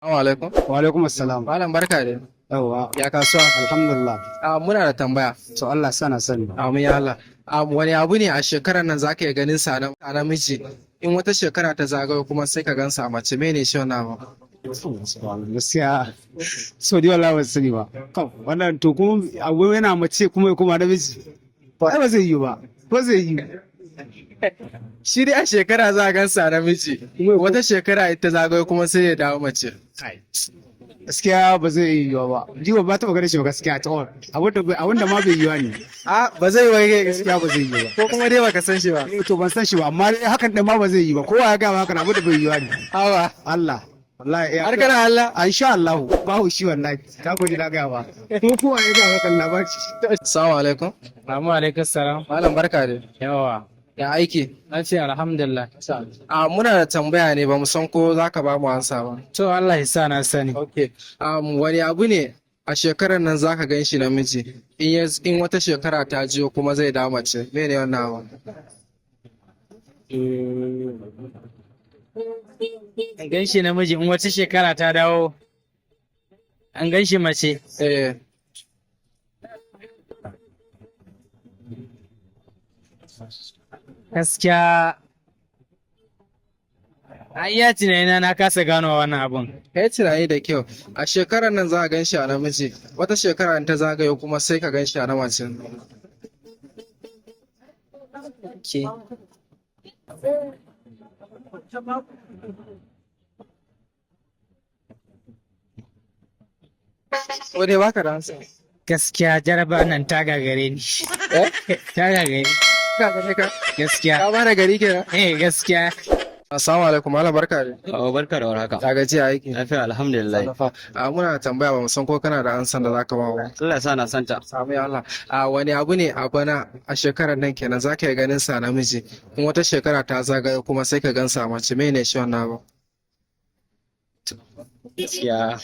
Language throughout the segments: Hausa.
Assalamu alaikum. Wa alaikum assalam. Malam barka da. Yawwa, Ya kasuwa? alhamdulillah. Muna da tambaya. To Allah sana sani. Amin ya Allah. Wani abu ne a shekarar nan zaka iya ganin sa a namiji in wata shekara ta zagayo kuma sai ka gansa a mace mene shi wannan abu? Gaskiya so dai wallahi ba sani ba. Wannan to kuma abu yana mace kuma kuma namiji. Ai ba zai yi ba. Ko zai yi. Shi dai a shekara za a gansa a namiji wata shekara ita zagayo kuma sai ya dawo mace. Gaskiya ba zai yi ba. Jiwa ba ta magana shi ba gaskiya ta wani. Abinda ma bai yi wa ne. Ba zai wai Gaskiya ba zai yi ba. ko kuma dai baka san shi ba. To ban san shi ba amma dai hakan da ma ba zai yi ba. Kowa ya ga hakan abin da bai yi wa ne. Hawa. Allah. Wallahi Har kana Allah. insha Allah ba shi wallahi. Ta gode na ga ba. Ko kowa ya ga hakan labari. Assalamu alaikum. Assalamu alaikum salam. Malam barka da. Yawa. Ya aiki? Na ce alhamdulillah. Muna da tambaya ne ba mu san ko zaka ba mu ansa ba. To Allah ya sa na sani. Okay. Wani abu ne a shekarar nan zaka gan shi namiji in wata shekara ta jiyo kuma zai dawo mace mene wannan abu? An gan shi namiji in wata shekara ta dawo. An gan shi mace. Eh. Gaskiya. Ai ya tunanina na kasa gano wannan abun. Kai tunani da kyau a shekarar nan za a gan shi a namiji wata shekara in ta zagayo kuma sai ka gan shi a na mace. Ke. Ko dai baka da ansa? Gaskiya jaraba nan ta gagare ni. Ta gagare ni. Ka gane ka? Gaskiya. Ka bada gari kenan. Gaskiya. Assalamu alaikum malam barka da. Barka da warhaka. Ta gaji aiki. Lafiya alhamdulillah. Muna tambaya ba mu san ko kana da ansan da zaka ba wa. Allah ya sa na santa. Samu ya Allah. Wani abu ne a bana a shekarar nan kenan zaka yi ganin sa namiji in wata shekara ta zagayo kuma sai ka gansa mace mene shi wannan abu? Gaskiya.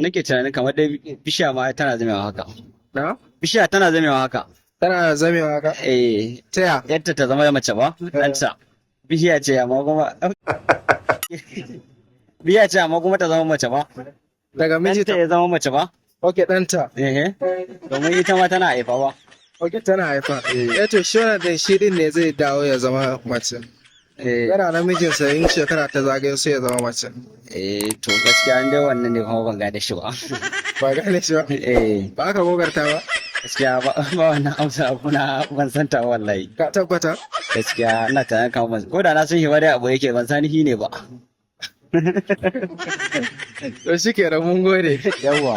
Nake tunanin kamar dai bishiya ma tana zamewa haka. Na? Bishiya tana zamewa haka. Tana zamewa ka? Taya? Yadda ta zama mace ba? Ɗanta. Bishiya ce amma kuma Bishiya ce amma kuma ta zama mace ba? Daga miji Ɗanta ya zama mace ba? Ok ɗanta. Domin ita ma tana haifa ba. Ok tana haifa. To shi wannan din shi din ne zai dawo ya zama mace. Yana namijinsa in shekara ta zagayo sai ya zama mace. To gaskiya an dai wannan ne kuma ban gane shi ba. Ba gane shi ba? Ba ka gogarta ba? Gaskiya ba wannan amsa kuna ban san ta wallahi. Ka tabbata? Gaskiya ina tunanin kamar ko da na san shi ba dai abu yake ban sani shi ne ba. To shi ke mun gode. Yawwa.